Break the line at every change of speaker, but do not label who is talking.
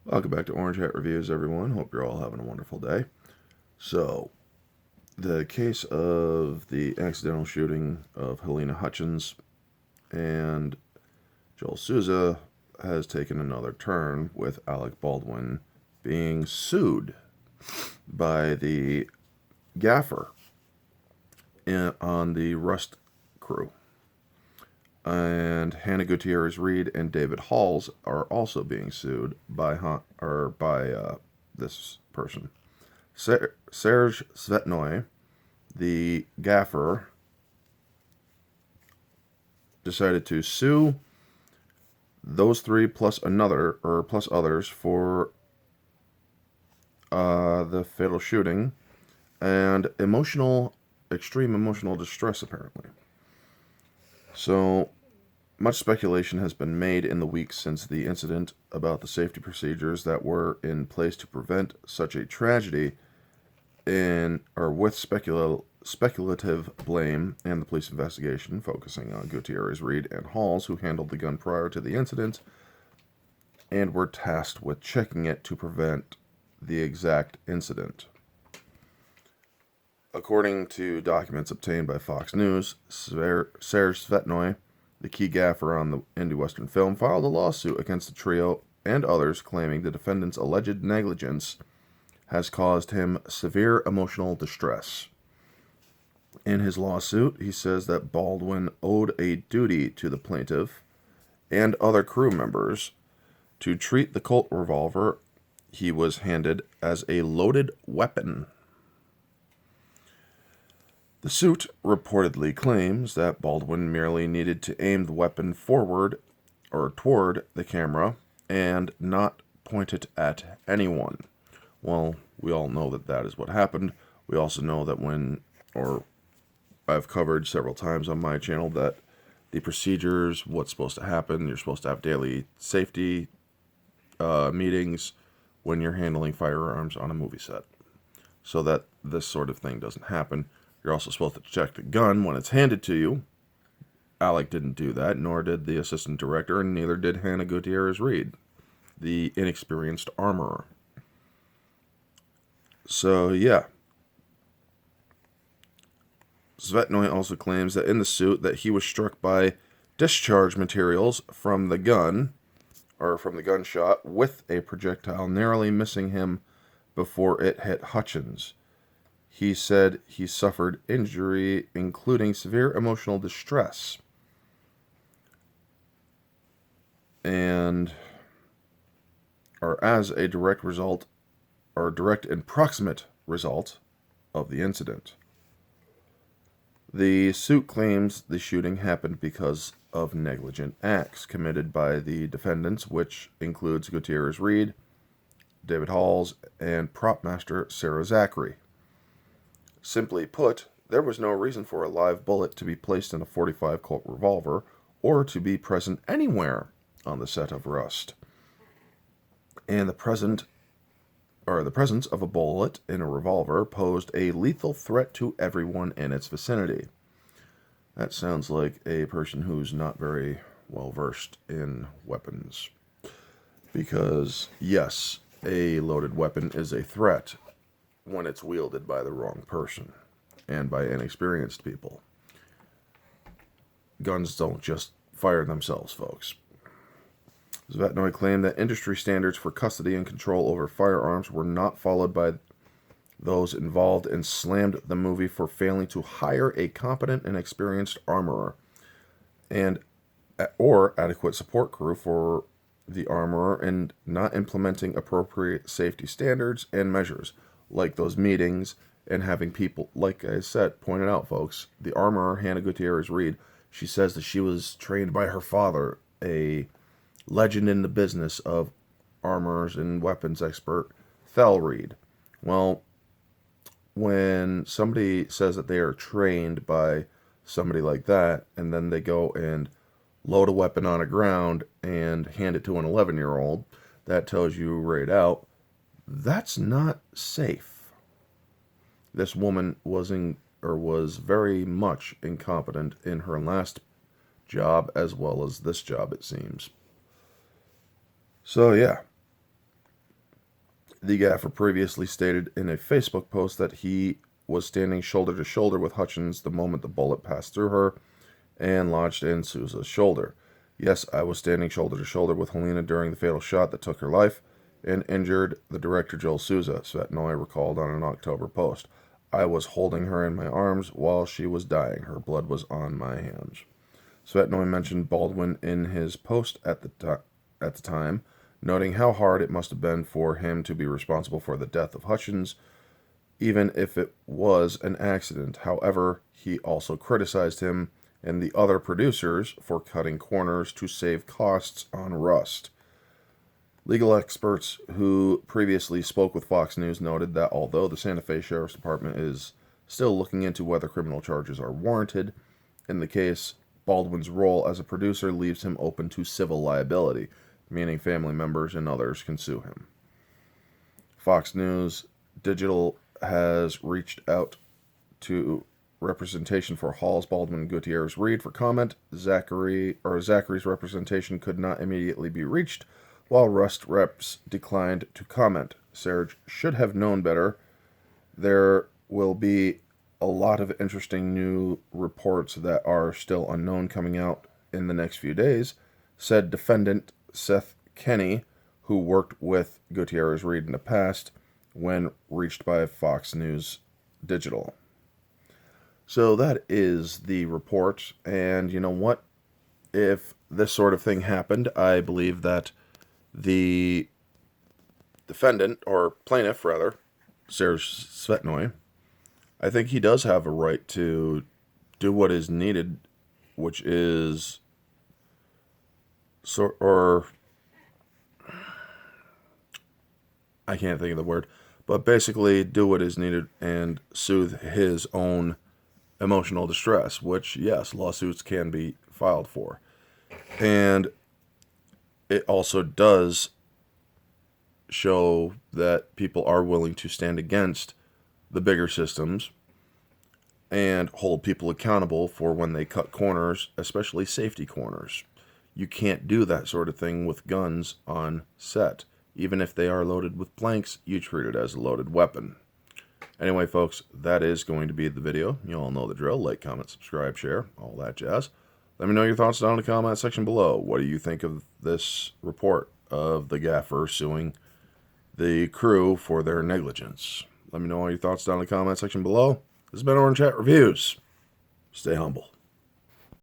Welcome back to Orange Hat Reviews, everyone. Hope you're all having a wonderful day. So, the case of the accidental shooting of Helena Hutchins and Joel Souza has taken another turn, with Alec Baldwin being sued by the Gaffer on the Rust crew. And Hannah Gutierrez Reed and David Halls are also being sued by this person. Serge Svetnoy, the Gaffer, decided to sue those three plus others for the fatal shooting and extreme emotional distress, apparently. So, much speculation has been made in the weeks since the incident about the safety procedures that were in place to prevent such a tragedy, with speculative blame and the police investigation focusing on Gutierrez Reed and Halls, who handled the gun prior to the incident and were tasked with checking it to prevent the exact incident. According to documents obtained by Fox News, Serge Svetnoy, the key gaffer on the indie western film, filed a lawsuit against the trio and others, claiming the defendant's alleged negligence has caused him severe emotional distress. In his lawsuit, he says that Baldwin owed a duty to the plaintiff and other crew members to treat the Colt revolver he was handed as a loaded weapon. The suit reportedly claims that Baldwin merely needed to aim the weapon forward or toward the camera and not point it at anyone. Well, we all know that is what happened. We also know that I've covered several times on my channel that the procedures, what's supposed to happen, you're supposed to have daily safety meetings when you're handling firearms on a movie set, so that this sort of thing doesn't happen. You're also supposed to check the gun when it's handed to you. Alec didn't do that, nor did the assistant director, and neither did Hannah Gutierrez Reed, the inexperienced armorer. So, yeah. Svetnoy also claims that in the suit that he was struck by discharge materials from the gun, or from the gunshot, with a projectile narrowly missing him before it hit Hutchins. He said he suffered injury, including severe emotional distress, and as a direct and proximate result of the incident. The suit claims the shooting happened because of negligent acts committed by the defendants, which includes Gutierrez Reed, David Halls, and prop master Sarah Zachary. Simply put, there was no reason for a live bullet to be placed in a .45 Colt revolver or to be present anywhere on the set of Rust. And the presence of a bullet in a revolver posed a lethal threat to everyone in its vicinity. That sounds like a person who's not very well versed in weapons. Because, yes, a loaded weapon is a threat when it's wielded by the wrong person and by inexperienced people. Guns don't just fire themselves, folks. Svetnoy claimed that industry standards for custody and control over firearms were not followed by those involved, and slammed the movie for failing to hire a competent and experienced armorer or adequate support crew for the armorer, and not implementing appropriate safety standards and measures, like those meetings, and having people, like I said, pointed out, folks, the armorer, Hannah Gutierrez Reed, she says that she was trained by her father, a legend in the business of armorers and weapons expert, Thel Reed. Well, when somebody says that they are trained by somebody like that, and then they go and load a weapon on a ground and hand it to an 11-year-old, that tells you right out, that's not safe. This woman was very much incompetent in her last job as well as this job, it seems. So, yeah. The gaffer previously stated in a Facebook post that he was standing shoulder to shoulder with Hutchins the moment the bullet passed through her and lodged in Souza's shoulder. Yes, I was standing shoulder to shoulder with Helena during the fatal shot that took her life and injured the director Joel Souza, Svetnoy recalled on an October post. I was holding her in my arms while she was dying. Her blood was on my hands. Svetnoy mentioned Baldwin in his post at the time, noting how hard it must have been for him to be responsible for the death of Hutchins, even if it was an accident. However, he also criticized him and the other producers for cutting corners to save costs on Rust. Legal experts who previously spoke with Fox News noted that although the Santa Fe Sheriff's Department is still looking into whether criminal charges are warranted in the case, Baldwin's role as a producer leaves him open to civil liability, meaning family members and others can sue him. Fox News Digital has reached out to representation for Halls, Baldwin, and Gutierrez Reed for comment. Zachary's representation could not immediately be reached, while Rust reps declined to comment. Serge should have known better. There will be a lot of interesting new reports that are still unknown coming out in the next few days, said defendant Seth Kenney, who worked with Gutierrez Reed in the past, when reached by Fox News Digital. So that is the report, and you know what? If this sort of thing happened, I believe that the defendant, or plaintiff rather, Serge Svetnoy, I think he does have a right to do what is needed, which is I can't think of the word, but basically do what is needed and soothe his own emotional distress, which, yes, lawsuits can be filed for. And it also does show that people are willing to stand against the bigger systems and hold people accountable for when they cut corners, especially safety corners. You can't do that sort of thing with guns on set. Even if they are loaded with blanks, you treat it as a loaded weapon. Anyway, folks, that is going to be the video. You all know the drill. Like, comment, subscribe, share, all that jazz. Let me know your thoughts down in the comment section below. What do you think of this report of the gaffer suing the crew for their negligence? Let me know all your thoughts down in the comment section below. This has been Orange Hat Reviews. Stay humble.